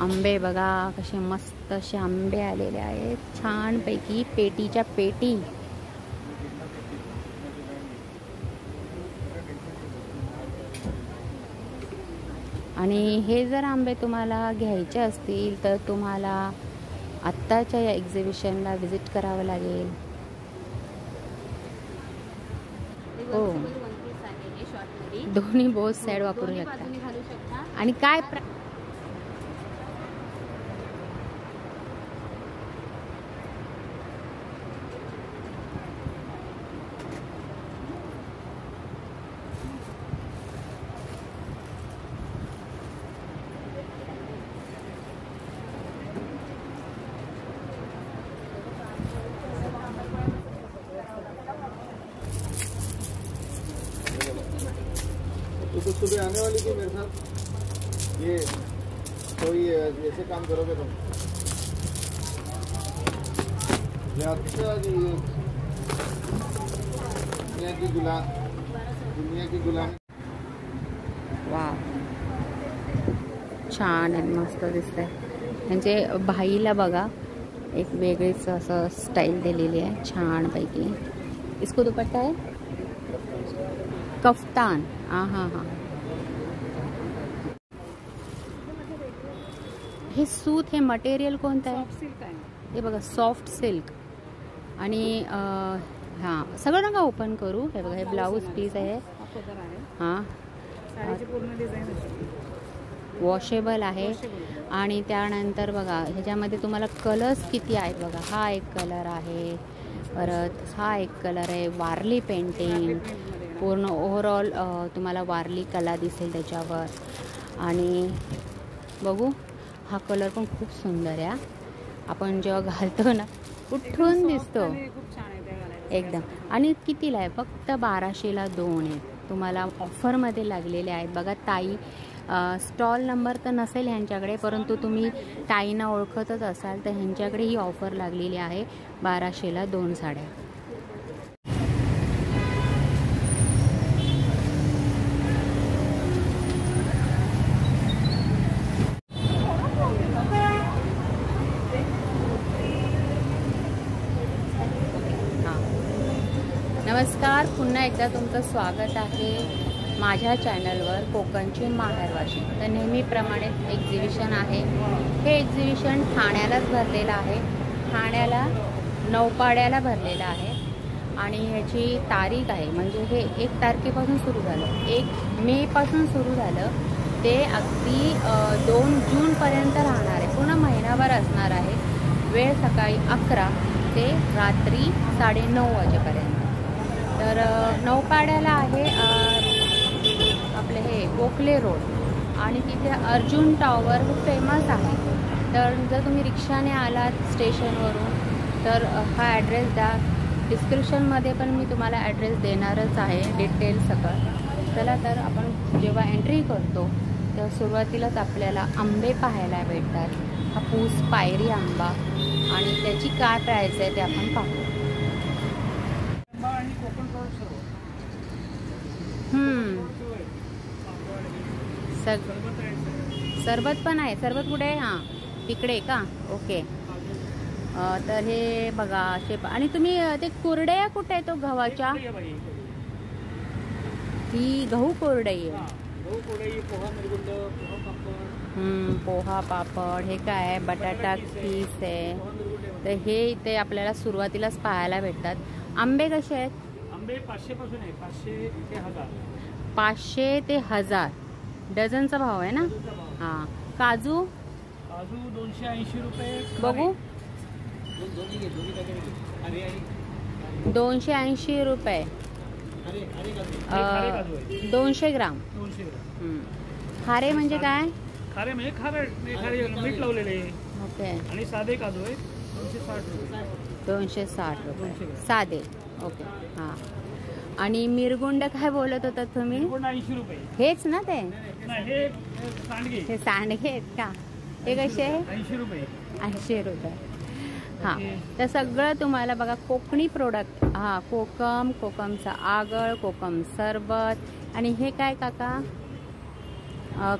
आंबे बघा कसे मस्त असे आंबे आलेले आहेत छानपैकी पेटीच्या पेटी. आणि हे जर आंबे तुम्हाला घ्यायचे असतील तर तुम्हाला आत्ताच्या या एक्झिबिशनला व्हिजिट करावं लागेल. हो, दोन्ही बोथ साईड वापरू शकता. आणि काय तो सुबह आने वाली थी मेरे साथ. ये कोई ऐसे काम करोगे तुम? अच्छा जी, दुनिया की गुलाम. वाव, छान आहे, मस्त दिसतंय. म्हणजे बाईला बघा एक वेगळीच असं स्टाईल दिलेली आहे छानपैकी. इसको दुपट्टा आहे कफ्तान. हां हां हां. हे सूत, हे मटेरियल कोणतं आहे? हे बघा सॉफ्ट सिल्क. आणि हां, सगळं नका ओपन करू. हे बघा, हे ब्लाऊज पीस आहे. हां, वॉशेबल आहे. आणि त्यानंतर बघा ह्याच्यामध्ये तुम्हाला कलर्स किती आहेत बघा. हा एक कलर आहे, परत हा एक कलर आहे. वारली पेंटिंग पूर्ण ओव्हरऑल तुम्हाला वारली कला दिसेल त्याच्यावर. आणि बघू, हा कलर पण खूप सुंदर आहे. आपण जेव्हा घालतो ना कुठून दिसतो एकदम. आणि कितीला आहे? फक्त 1200ला 2 आहेत. तुम्हाला ऑफरमध्ये लागलेले आहेत बघा. ताई स्टॉल नंबर तर नसेल ह्यांच्याकडे, परंतु तुम्ही ताईंना ओळखतच असाल तर ह्यांच्याकडे ही ऑफर लागलेली आहे. 1200ला 2 साड्या. नमस्कार, पुन्हा एकदा तुमचं स्वागत आहे माझ्या चॅनलवर कोकणची माहेरवाशी. तर नेहमीप्रमाणे एक्झिबिशन आहे. हे एक्झिबिशन ठाण्यालाच भरलेलं आहे. ठाण्याला नौपाड्याला भरलेलं आहे. आणि ह्याची तारीख आहे, म्हणजे हे 1 तारखेपासून सुरू झालं, 1 मेपासून सुरू झालं ते अगदी 2 जूनपर्यंत राहणार आहे. पूर्ण महिनाभर असणार आहे. वेळ सकाळी 11 ते रात्री 9:30 वाजेपर्यंत. तर नौपाड्याला आहे आपले हे गोखले रोड. आणि तिथे अर्जुन टॉवर हे फेमस आहे. तर जर तुम्ही रिक्षाने आलात स्टेशनवरून तर हा ॲड्रेस द्या. डिस्क्रिप्शनमध्ये पण मी तुम्हाला ॲड्रेस देणारच आहे, डिटेल सकट. चला, तर आपण जेव्हा एंट्री करतो तेव्हा सुरुवातीलाच आपल्याला आंबे पाहायला भेटतात. हापूस पायरी आंबा. आणि त्याची काय प्राईस आहे ते आपण पाहू. सरबत पण आहे. सरबत कुठे आहे? हां, तिकडे का? ओके. तर हे बघा असे. आणि तुम्ही ते कुरड्या कुठे आहे? तो गव्हाच्या, ही गहू कुरडई आहे. पोहा पापड. हे काय आहे? बटाटा पीस आहे. तर हे इथे आपल्याला सुरुवातीलाच पाहायला भेटतात. आंबे कसे आहेत? आंबे 500 पासून आहे. 500 ते 1000. 500 ते 1000 डझनचा भाव आहे ना? हां. काजू? काजू 280 रुपये. बघू, 280 रुपये. 200 ग्राम. खारे म्हणजे काय? खारे म्हणजे खारे मीठ लावलेले. ओके. आणि साधे काजू आहे 260 रुपये साधे. ओके. हां. आणि मिरगुंड काय बोलत होता तुम्ही? 80 रुपये. हेच ना ते? हे सांडगे. हे सांडगे आहेत का? हे कसे आहे? 80 रुपये. 80 रुपये. हां. तर सगळं तुम्हाला बघा कोकणी प्रोडक्ट. हां, कोकमचा आगळ, कोकम सरबत. आणि हे काय काका?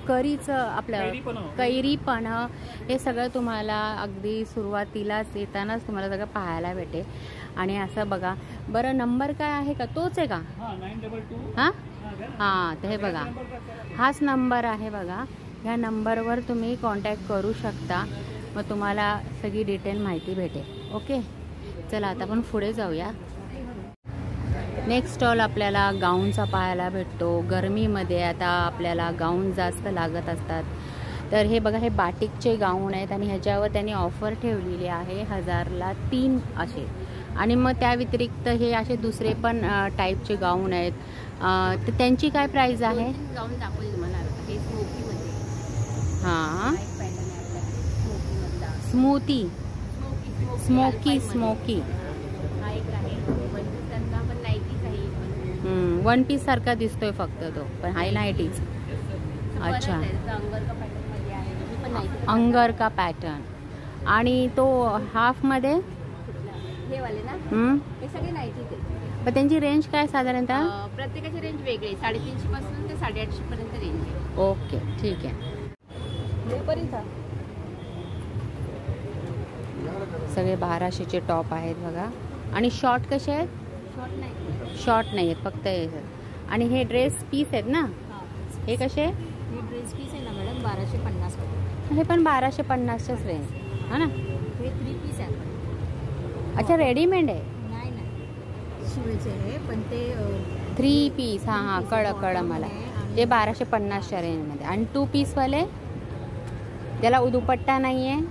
करीचं आपलं कैरीपणं हे सगळं तुम्हाला अगदी सुरुवातीलाच येतानाच तुम्हाला सगळं पाहायला भेटेल. आणि असं बघा बरं, नंबर काय आहे का, तोच आहे का? हां हां, तर हे बघा हाच नंबर आहे बघा. ह्या नंबरवर तुम्ही कॉन्टॅक्ट करू शकता, मग तुम्हाला सगळी डिटेल माहिती भेटेल. ओके, चला आता आपण पुढे जाऊया. नेक्स्ट स्टॉल आपल्याला गाऊनचा पाहायला भेटतो. गरमीमध्ये आता आपल्याला गाऊन जास्त लागत असतात, तर हे बघा हे बाटिकचे गाऊन आहेत आणि ह्याच्यावर त्यांनी ऑफर ठेवलेली आहे 1000ला 3 असे. आणि मग त्या व्यतिरिक्त हे असे दुसरे पण टाईपचे गाऊन आहेत. तर त्यांची काय प्राईस आहे? गाऊन दाखवली तुम्हाला हे स्मोकीमध्ये. हां, स्मोकी स्मोकी हा एक आहे पण नाईटीच आहे. वन पीस सारखा दिसतोय फक्त तो, पण हाय नाईटीच. अच्छा, अंगर का पॅटर्न मध्ये आहे, पण नाईटी अंगर का पॅटर्न. आणि तो हाफमध्ये हे वाले ना, हे सगळे नाईटीच आहेत. पण त्यांची रेंज काय साधारणतः? प्रत्येकाची रेंज वेगळी आहे. 350 पासून ते 850 पर्यंत रेंज आहे. ओके, ठीक आहे. सगळे 1200चे टॉप आहेत बघा. आणि शॉर्ट कसे आहेत? शॉर्ट नाही आहेत, फक्त हे. आणि हे ड्रेस पीस आहेत ना, हे कसे? हे ड्रेस पीस आहे ना मॅडम 1250. हे पण 1250च्याच रेंज हा ना. हे 3 पीस आहे. अच्छा, रेडीमेड आहे? नाही नाही, शिवायचे आहे पण ते 3 पीस. हां हां, कळलं मला. ते 1250च्या रेंजमध्ये. आणि 2 पीसवाले ज्याला दुपट्टा नाही आहे?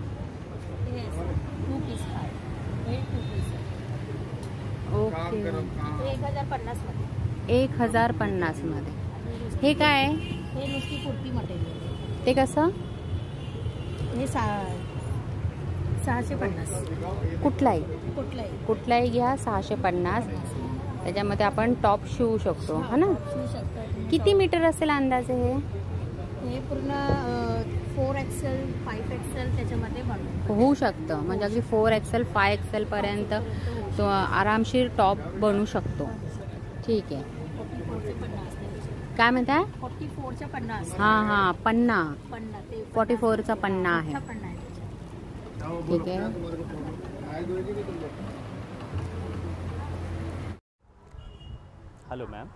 2 पीस आहे. हे 2 पीस आहे. ओके, 1050 मध्ये. 1050 मध्ये. हे काय आहे? हे नुसती कुर्ती मटेरियल. ते कसं? हे 650. कुठलाही कुठलाही घ्या 650. त्याच्यामध्ये आपण टॉप शिवू शकतो हा ना. शिवू शकतो. किती मीटर असेल अंदाजे हे? हे पूर्ण 4XL 5XL त्याच्यामध्ये बनवू होऊ शकतं, म्हणजे अगदी 4XL 5XL पर्यंत तो आरामशीर टॉप बनवू शकतो. ठीक आहे. 44चे 50. काय म्हणताय? 44च्या 50. हां हां, पन्ना. ते 44चा पन्ना आहे. ठीक आहे. हेलो मैम,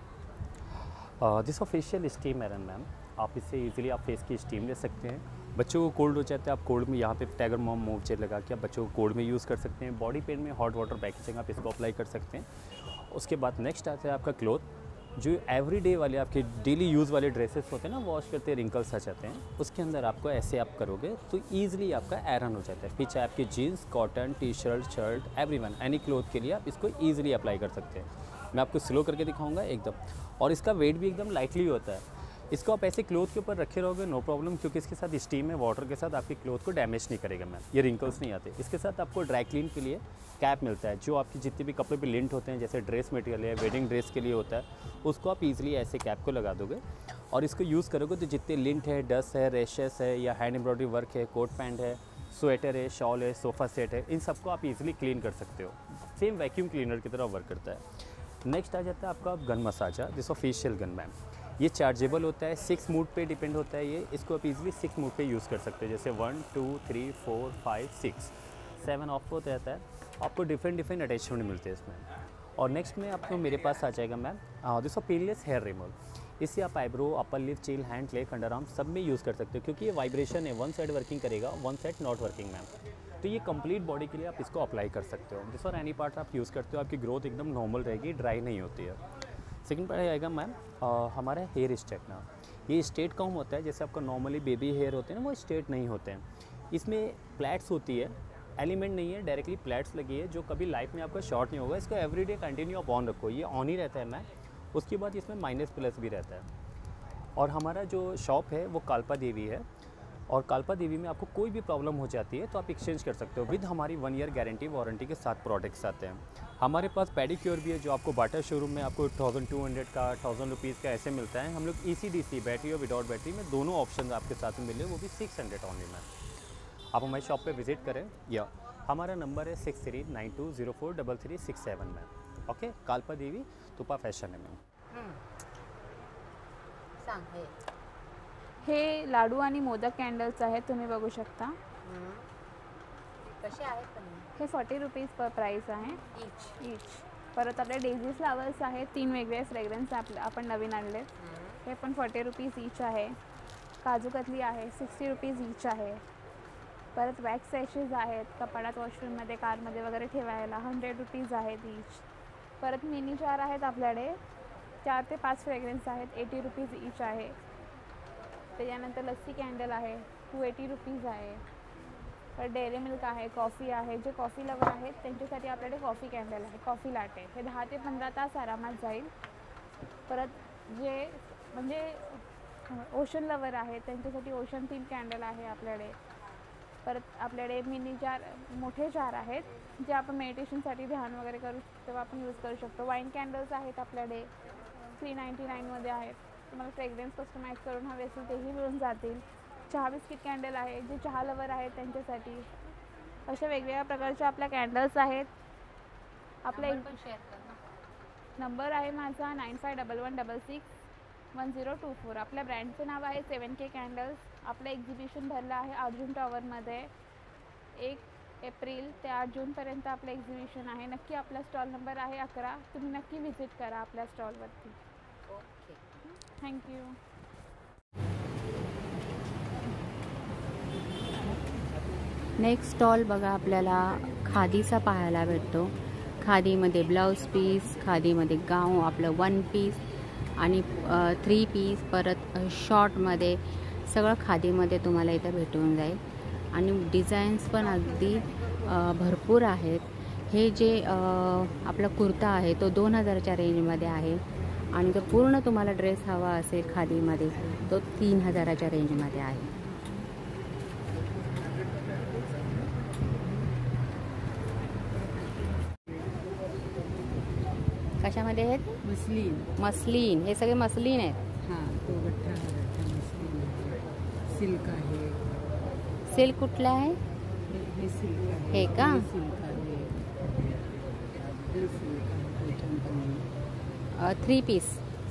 दिस फेशियल स्टीम एरन मैम. आप इससे इजीली आप फेस की स्टीम ले सकते हैं. बच्चों को कोल्ड हो जाता है, आप कोल्ड में यहाँ पे टाइगर मॉम मूव जेल लगा के आप बच्चों को कोल्ड में यूज़ कर सकते हैं. बॉडी पेन में हॉट वाटर पैकेजिंग आप इसको अप्लाई कर सकते हैं. उसके बाद नेक्स्ट आता है आपका क्लोथ. जो एवरीडे वाले आपके डेली यूज़ वाले ड्रेसेस होते हैं ना, वॉश करते रिंकल्स आ जाते हैं, उसके अंदर आपको ऐसे आप करोगे तो ईजिली आपका आयरन हो जाता है. फिर चाहे आपकी jeans, cotton, T shirt, shirt, everyone any cloth के लिए आप इसको ईजिली अप्लाई कर सकते हैं. मैं आपको स्लो करके दिखाऊंगा एकदम. और इसका वेट भी एकदम लाइटली होता है. इसको आप ऐसे क्लोथ के ऊपर रखे रहोगे नो प्रॉब्लम, क्योंकि इसके साथ स्टीम है वाटर के साथ आपके क्लोथ को डैमेज नहीं करेगा मैम. ये रिंकल्स नहीं आते. इसके साथ आपको ड्राई क्लीन के लिए कैप मिलता है, जो आपकी जितने भी कपड़े पे लिंट होते हैं, जैसे ड्रेस मटेरियल है, वेडिंग ड्रेस के लिए होता है, उसको आप इजीली ऐसे कैप को लगा दोगे और इसको यूज़ करोगे तो जितने लिंट है, डस्ट है, रेशेस है या हैंड एम्ब्रॉयडरी वर्क है, कोट पैंट है, स्वेटर है, शॉल है, सोफ़ा सेट है, इन सबको आप इजीली क्लीन कर सकते हो. सेम वैक्यूम क्लीनर की तरह वर्क करता है. नेक्स्ट आ जाता है आपका गन मसाजा, जिसको फेशियल गन मैम. ये चार्जेबल होता है, 6 मूड पे डिपेंड होता है. ये इसको आप इजीली 6 मूड पे यूज़ कर सकते हैं, जैसे 1 2 3 4 5 6 7 ऑफ होता रहता है. आपको डिफरेंट अटैचमेंट मिलते हैं इसमें. और नेक्स्ट में आपको मेरे पास आ जाएगा ma'am this painless hair removal. इससे आप eyebrow, upper lip, chin, hand, leg, underarm सब में यूज़ कर सकते हो, क्योंकि ये वाइब्रेशन है. वन साइड वर्किंग करेगा, one side not working ma'am. तो ये कंप्लीट बॉडी के लिए आप इसको अप्लाई कर सकते हो. जिस और एनी पार्ट आप यूज़ करते हो आपकी ग्रोथ एकदम नॉर्मल रहेगी, ड्राई नहीं होती है. सेकंड पार्ट आएगा मैम हमारा हेयर स्ट्रेटनर. ये स्ट्रेट कम होता है, जैसे आपका नॉर्मली बेबी हेयर होते हैं ना, वो स्ट्रेट नहीं होते हैं. इसमें प्लेट्स होती है, एलिमेंट नहीं है, डायरेक्टली प्लेट्स लगी है, जो कभी लाइफ में आपका शॉर्ट नहीं होगा. इसको एवरीडे कंटिन्यू आप ऑन रखो, ये ऑन ही रहता है मैम. उसके बाद इसमें माइनस प्लस भी रहता है. और हमारा जो शॉप है वो कालपा देवी है, और कालपा देवी में आपको कोई भी प्रॉब्लम हो जाती है तो आप एक्सचेंज कर सकते हो. विद हमारी 1 ईयर गारंटी वारंटी के साथ प्रोडक्ट्स आते हैं. हमारे पास पेडिक्योर भी है, जो आपको बाटा शोरूम में आपको 1200 का 1000 रुपीज़ का ऐसे मिलता है. हम लोग ECDC बैटरी और विदाउट बैटरी में दोनों ऑप्शन आपके साथ में मिले, वो भी 600 ओनली में. आप हमारी शॉप पे विजिट करें, या हमारा नंबर है 6392043367 में. ओके, कालपा देवी तुपा फैशन है मैम. सांग हे हे लाडू आणि मोदक कॅन्डल्स आहेत, तुम्ही बघू शकता. कसे आहेत पण हे 40 रुपीज पर प्राईस आहे इच. परत आपले डेझी फ्लावर्स आहेत, 3 वेगवेगळे फ्रेग्रन्स आपण नवीन आणलेत. हे पण 40 रुपीज इच आहे. काजू कतली आहे 60 रुपीज इच आहे. परत वॅक्स सॅशेस आहेत कपाडात, वॉशरूममध्ये, कारमध्ये वगैरे ठेवायला, 100 रुपीज आहेत इच. परत मिनी जार आहेत आपल्याकडे, 4 ते 5 फ्रेग्रन्स आहेत, 80 रुपीज इच आहे. त्याच्यानंतर लस्सी कॅन्डल आहे 280 रुपीज आहे. तर डेअरी मिल्क आहे, कॉफी आहे. जे कॉफी लवर आहेत त्यांच्यासाठी आपल्याकडे कॉफी कॅन्डल आहे, कॉफी लाटे. हे 10 ते 15 तास आरामात जाईल. परत जे म्हणजे ओशन लवर आहे त्यांच्यासाठी ओशन थीम कॅन्डल आहे आपल्याकडे. परत आपल्याकडे मिनी जार, मोठे जार आहेत जे आपण मेडिटेशनसाठी ध्यान वगैरे करू तेव्हा आपण यूज करू शकतो. वाईन कॅन्डल्स आहेत आपल्याकडे, 399मध्ये आहेत. तुम्हाला फ्रेग्रन्स कस्टमाइज करून हवे असेल तेही मिळून जातील. चहा बिस्किट कॅन्डल आहे, जे चहा लवर आहेत त्यांच्यासाठी. अशा वेगवेगळ्या प्रकारच्या आपल्या कॅन्डल्स आहेत. आपला नंबर आहे माझा 9511661024. आपल्या ब्रँडचं नाव आहे 7K कॅन्डल्स. आपलं एक्झिबिशन भरलं आहे अर्जुन टॉवरमध्ये. 1 एप्रिल ते 8 जूनपर्यंत आपलं एक्झिबिशन आहे. नक्की आपला स्टॉल नंबर आहे 11. तुम्ही नक्की व्हिजिट करा आपल्या स्टॉलवरती. Okay, thank you. नेक्स्ट स्टॉल बघा आपल्याला खादीचा पाहायला भेटतो. खादीमध्ये ब्लाऊज पीस, खादीमध्ये गाऊन, आपलं 1 पीस आणि 3 पीस, परत शॉर्टमध्ये सगळं खादीमध्ये तुम्हाला इथं भेटून जाईल. आणि डिझाईन्स पण अगदी भरपूर आहेत. हे जे आपला कुर्ता आहे तो 2000च्या रेंजमध्ये आहे. आणि तो पूर्ण तुम्हाला ड्रेस हवा असेल खादीमध्ये तो 3000च्या रेंजमध्ये आहे. कशामध्ये आहेत? मस्लिन. हे सगळे मस्लिन आहेत. हां, तो गठ्ठा मस्लिन आहे. सिल्क आहे. सिल्क कुठला आहे? हे सिल्क आहे. हे का? सिल्क आहे. हे सिल्क आहे. 3 पीस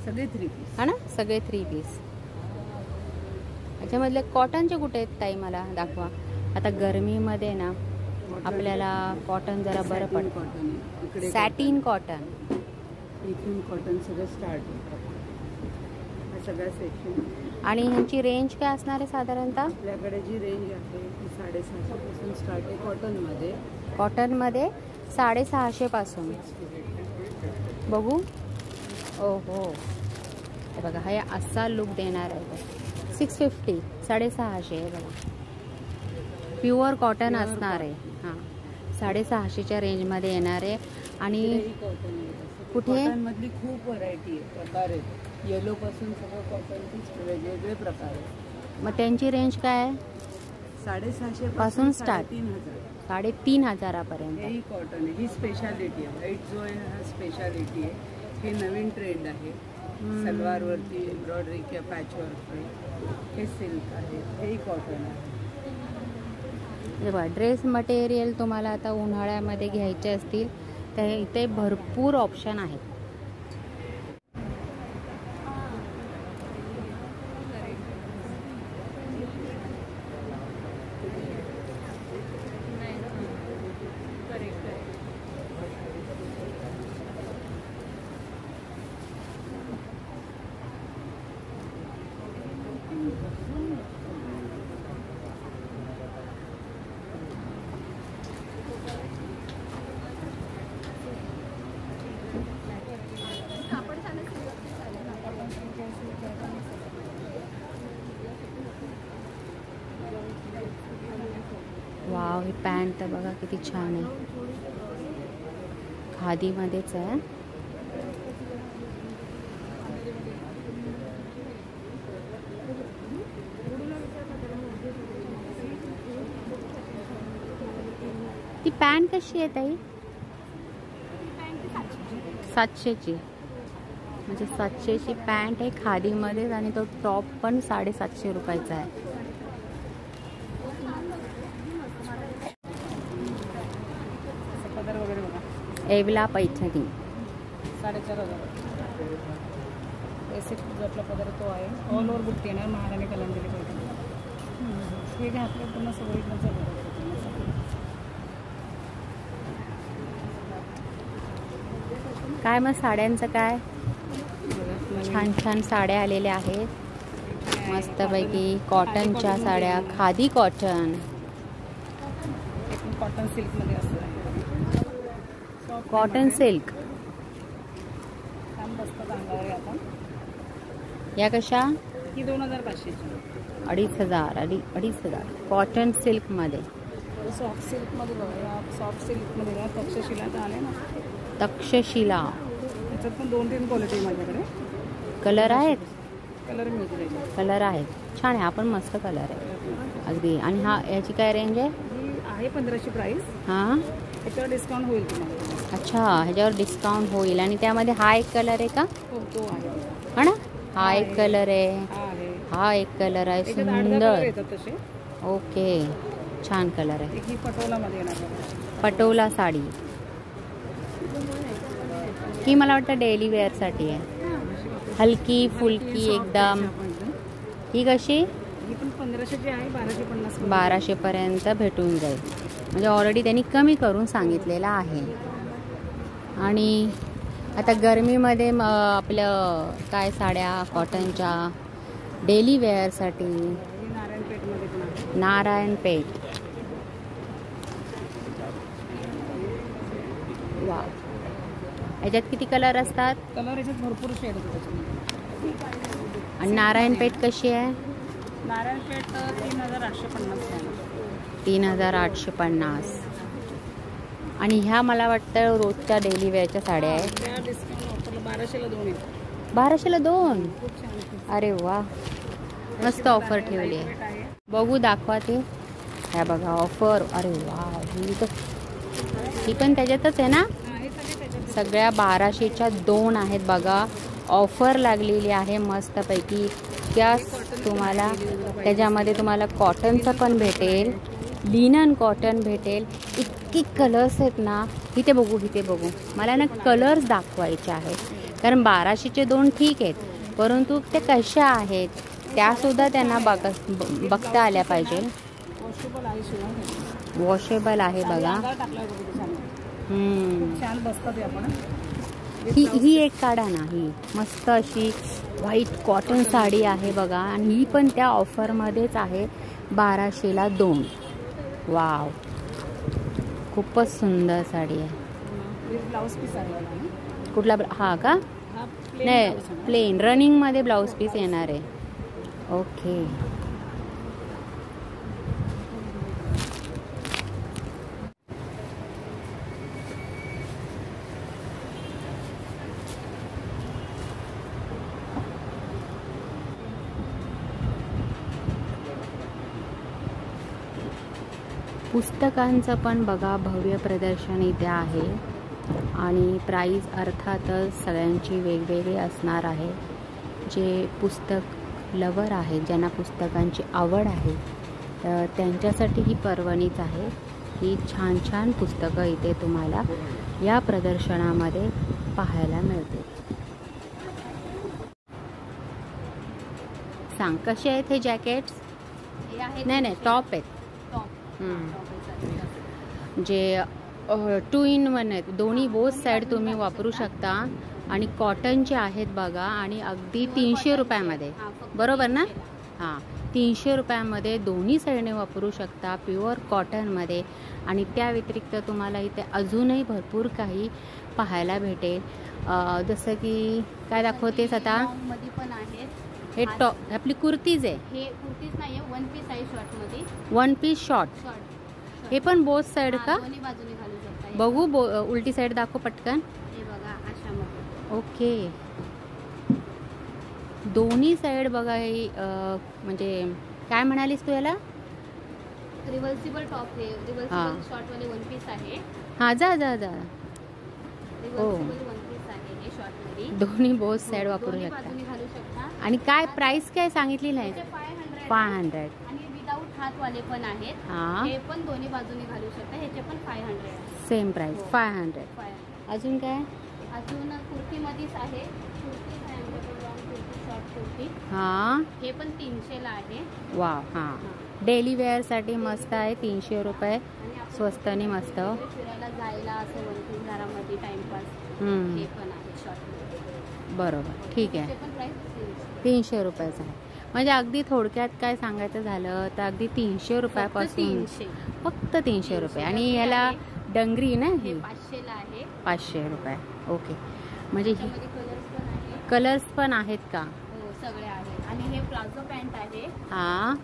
सगळे 3 पीस हा ना, सगळे 3 पीस. याच्यामधले कॉटनचे कुठे आहेत ताई, मला दाखवा. आता गरमीमध्ये ना आपल्याला कॉटन जरा बरं पडतं. कॉटन इकडे सॅटिन कॉटन, इथून कॉटन सगळं स्टार्ट होतं. हा सगळा सेक्शन. आणि ह्यांची रेंज काय असणार आहे साधारणतः? आपल्याकडे जी रेंज आहे ती 650 पासून स्टार्ट आहे कॉटनमध्ये. कॉटनमध्ये 650 पासून. बघू. ओहो, हे बघा, हा असा लुक देणार आहे. 650, 650 आहे बघा. प्युअर कॉटन असणार आहे. हां, 650च्या रेंजमध्ये येणार आहे. आणि कुठे? कॉटनमधली खूप व्हरायटी आहे, प्रकार आहेत. येलो पासून सगळं कॉटनचीच वेगवेगळे प्रकार आहेत. मग त्यांची रेंज काय आहे? 650 पासून स्टार्ट, 3500. 3500पर्यंत. ही कॉटन आहे, ही स्पेशालिटी आहे. व्हाईट जो आहे हा स्पेशालिटी आहे. हे नवीन ट्रेंड आहे. सलवारवरती एम्ब्रॉयडरी किंवा पॅचवर्क. हे सिल्क आहे. हेही कॉटन आहे. बघा, ड्रेस मटेरियल तुम्हाला आता उन्हाळ्यामध्ये घ्यायचे असतील तर इथे भरपूर ऑप्शन आहेत. वाव, ही पॅन्ट तर बघा किती छान आहे. खादीमध्येच आहे. ती पॅन्ट कशी आहे ताई? 700ची. म्हणजे 700ची पॅन्ट आहे खादीमध्येच. आणि तो टॉप पण 750 रुपयाचा आहे. येवला पैठणी 4500. बेसिक जो आपला पदर तो आहे ऑल ओव्हर बुट्टी येणार महाराणी कलंदरी पैठणी. हे घातलं पूर्ण सगळीकडे चालू. काय मग साड्यांचं काय? छान छान साड्या आलेल्या आहेत मस्तपैकी. कॉटनच्या साड्या, खादी कॉटन, कॉटन सिल्कमध्ये असं कॉटन सिल्क. छान बसतात अंगावर. आपण या कशा? ही 2500ची. 2500 कॉटन सिल्कमध्ये. सॉफ्ट सिल्कमध्ये बघा, सॉफ्ट सिल्कमध्ये बघा तक्षशिला तर आले ना. तक्षशिला त्याच्यात पण 2-3 क्वालिटी माझ्याकडे. कलर आहेत, कलर मिळतील. कलर आहेत. छान आहे, हा पण मस्त कलर आहे अगदी. आणि हा याची काय रेंज आहे? ही आहे 1500 प्राईस. हां, त्याच्यावर डिस्काउंट होईल तुम्हाला. अच्छा, ह्याच्यावर डिस्काउंट होईल. आणि त्यामध्ये हा एक कलर आहे का? हो, तो आहे. हा ना, हा एक कलर आहे, हा आहे. हा एक कलर आहे. त्याच्यात 8-10 सुंदर. कलर येतात तसे. ओके, छान कलर आहे. एक ही पटोलामध्ये येणार बघा. पटोला साडी ही मला वाटतं डेली वेअरसाठी आहे. हलकी फुलकी एकदम. ही कशी? ही पण 1500ची आहे. 1250. 1200 पर्यंत भेटून जाईल. म्हणजे ऑलरेडी त्यांनी कमी करून सांगितलेलं आहे. आणि आता गरमीमध्ये आपलं काय साड्या कॉटनच्या डेली वेअरसाठी. नारायणपेठमध्ये पण आहे. नारायणपेठ. वा, याच्यात किती कलर असतात? कलर याच्यात भरपूर शेड होते त्याच्यामध्ये. आणि नारायणपेठ कशी आहे? नारायणपेठ 3850 आहे. 3850. आणि ह्या मला वाटतं रोजच्या डेली वेअरच्या साड्या आहेत. त्या डिस्काउंट ऑफरला 1200ला 2 आहेत. 1200ला 2. खूप छान आहे. अरे वा, मस्त ऑफर ठेवली आहे. बघू, दाखवा ते. ह्या बघा ऑफर. अरे वा, ही पण त्याच्यातच आहे ना? सगळ्या 1200च्या 2 आहेत बघा. ऑफर लागलेली आहे मस्तपैकी. त्या तुम्हाला त्याच्यामध्ये तुम्हाला कॉटनचं पण भेटेल, लिनन कॉटन भेटेल. इतके कलर्स आहेत ना. इथे बघू, इथे बघू. मला ना कलर्स दाखवायचे आहेत, कारण 1200चे 2 ठीक आहेत, परंतु ते कशा आहेत त्यासुद्धा त्यांना बघता आल्या पाहिजे. वॉशेबल आहे बघा. छान बसतात आपण. ही एक काढा ना. ही मस्त अशी व्हाईट कॉटन साडी आहे बघा. आणि ही पण त्या ऑफरमध्येच आहे, 1200ला 2. वाव, खूपच सुंदर साडी आहे. ब्लाऊज पीस आहे. कुठला? हा का? नाही, प्लेन रनिंगमध्ये ब्लाऊज पीस येणार आहे. ओके. पुस्तकांचं पण बघा भव्य प्रदर्शन इथे आहे. आणि प्राईस अर्थातच सगळ्यांची वेगवेगळी असणार आहे. जे पुस्तक लवर आहेत, ज्यांना पुस्तकांची आवड आहे, त्यांच्यासाठी ही पर्वणीच आहे की छान छान पुस्तकं इथे तुम्हाला या प्रदर्शनामध्ये पाहायला मिळते. सांग, कसे आहेत हे जॅकेट्स? नाही, टॉप आहेत. जे 2 in 1 आहेत. दोन्ही बोथ साईड तुम्ही वापरू शकता. आणि कॉटनचे आहेत बघा. आणि अगदी 300 रुपयामध्ये, बरोबर ना? हां, 300 रुपयामध्ये दोन्ही साईडने वापरू शकता, प्युअर कॉटनमध्ये. आणि त्या व्यतिरिक्त तुम्हाला इथे अजूनही भरपूर काही पाहायला भेटेल. जसं की काय दाखवतेस आता? मध्ये पण आहेत. हे टॉप, आपली कुर्तीज आहे. हे कुर्तीज नाही आहे, 1 पीस आहे शॉर्टमध्ये. 1 पीस शॉर्ट. हे पण बोथ साईड का? दोन्ही बाजूने घालू शकता. बघू, उलटी साईड दाखव पटकन. हे बघा अशामध्ये. ओके, दोन्ही साईड बघा. ही म्हणजे काय म्हणालीस तू याला? रिव्हर्सिबल टॉप आहे. रिव्हर्सिबल शॉर्टवाले 1 पीस आहे. हां, जा. रिव्हर्सिबल 1 पीस आहे हे शॉर्टमध्ये. दोन्ही बोथ साईड वापरू दोन्ही शकता. बाजूने घालू शकता. आणि काय प्राइस काय सांगितली नाही? 500. आणि विदाऊट हातवाले पण आहेत. हां, हे पण दोन्ही बाजूने घालू शकता. ह्याचे पण 500. Same price 500. अजून काय? अजून कुर्तीमध्येच आहे. कुर्ती आहे आमच्याकडे लॉंग कुर्ती. शेवटी. हां हे पण 300 ला आहे. वाव. हां डेली वेअरसाठी मस्त आहे. 300 रुपये आणि आपण स्वस्त आणि मस्त. फिरायला जायला असं वरती घरामध्ये टाइमपास हम्म, हे पण आहे शॉर्ट. बरोबर ठीक आहे. ते पण प्राइस 300 रुपयाचं आहे. म्हणजे अगदी थोडक्यात काय सांगायचं झालं तर अगदी 300 रुपयापासून 300. फक्त 300 रुपये. आणि याला डंगरी ना हे ही 500 ला आहे. 500 रुपये. ओके म्हणजे ही त्यामध्ये कलर्स पण आहे. कलर्स पण आहेत का? हो सगळे आहेत. आणि हे प्लाझो पॅन्ट आहे. हां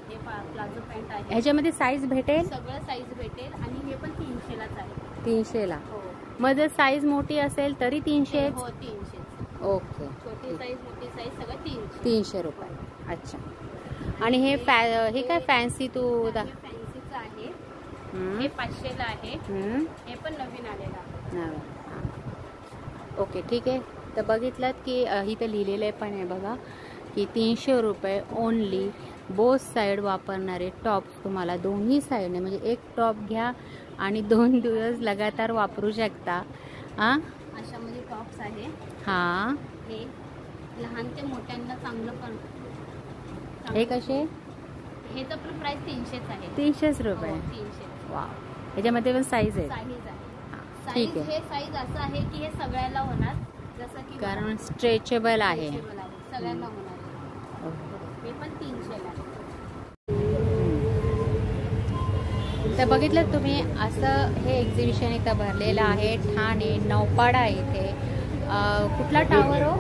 हे प्लाझो पॅन्ट आहे. ह्याच्यामध्ये साईज भेटेल? सगळं साईज भेटेल. आणि हे पण 300 लाच आहे. 300ला. हो मग जर साईज मोठी असेल तरी 300? हो 300. ओके छोटी साईज मोठी साईज सगळं 300. 300 रुपये. अच्छा. आणि हे हे काय फॅन्सी तू हे फॅन्सीचं आहे. हम्म, हे 500 ला आहे. हम्म. हे पण नवीन आलेलं आहे. हां. ओके ठीक आहे. तर बघितलं की इथं लिहिलेलं पण आहे बघा की 300 रुपये ओनली. बोथ साईड वापरणारे टॉप्स तुम्हाला दोन्ही साईडने म्हणजे एक टॉप घ्या आणि 2 दिवस लगातार वापरू शकता. हां अशामध्ये टॉप्स आहे. हां हे लहान ते मोठ्यांना चांगलं पण. हे कसे? ह्याचं पण प्राइस 300च आहे. 300 रुपये. 300 वा. ह्याच्यामध्ये पण साईज आहे? साईज आहे. हां ठीक साईज आहे. हे साईज असं आहे की हे सगळ्याला होणार. जसं की कारण स्ट्रेचेबल आहे. stretchable आहे. सगळ्यांना होणार आहे. ओके. हे पण 300 ला आहे. तर बघितलं तुम्ही असं हे एक्झिबिशन इथं भरलेलं आहे. ठाणे नौपाडा इथे. कुठला टावर हो?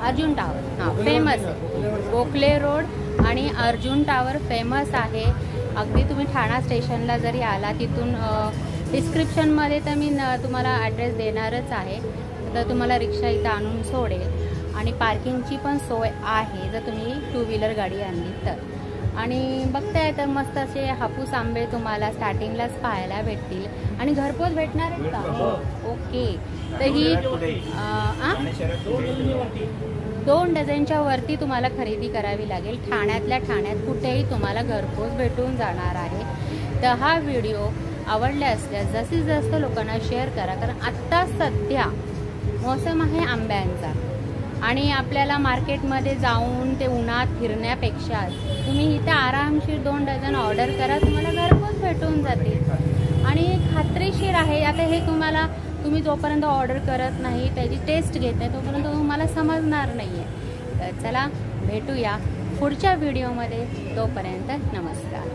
अर्जुन टावर. हां फेमस आहे. गोखले रोड आणि अर्जुन टावर फेमस आहे. अगदी तुम्ही ठाणा स्टेशनला जरी आला तिथून डिस्क्रिप्शनमध्ये तर मी तुम्हाला ॲड्रेस देणारच आहे. तर तुम्हाला रिक्षा इथं आणून सोडेल आणि पार्किंगची पण सोय आहे जर तुम्ही 2 व्हीलर गाडी आणली तर. आणि बघताय तर मस्त असे हापूस आंबे तुम्हाला स्टार्टिंगलाच पाहायला भेटतील. आणि घरपोच भेटणार आहेत का? ओके. तर ही 2 डझनच्या वरती तुम्हाला खरेदी करावी लागेल. ठाण्यातल्या ठाण्यात कुठेही तुम्हाला घरपोच भेटून जाणार आहे. तर हा व्हिडिओ आवडला असल्यास जास्तीत जास्त लोकांना शेअर करा. कारण आत्ता सध्या मोसम आहे आंब्यांचा आणि आपल्याला मार्केटमध्ये जाऊन ते उन्हात फिरण्यापेक्षा तुम्ही इथे आरामशीर 2 डझन ऑर्डर करा. तुम्हाला घरपोच भेटून जातील आणि खात्रीशीर आहे. आता हे तुम्ही जोपर्यंत ऑर्डर करत नाही त्याची टेस्ट घेत नाही तोपर्यंत तुम्हाला समजणार नाही आहे. तर चला भेटूया पुढच्या व्हिडिओमध्ये. तोपर्यंत नमस्कार.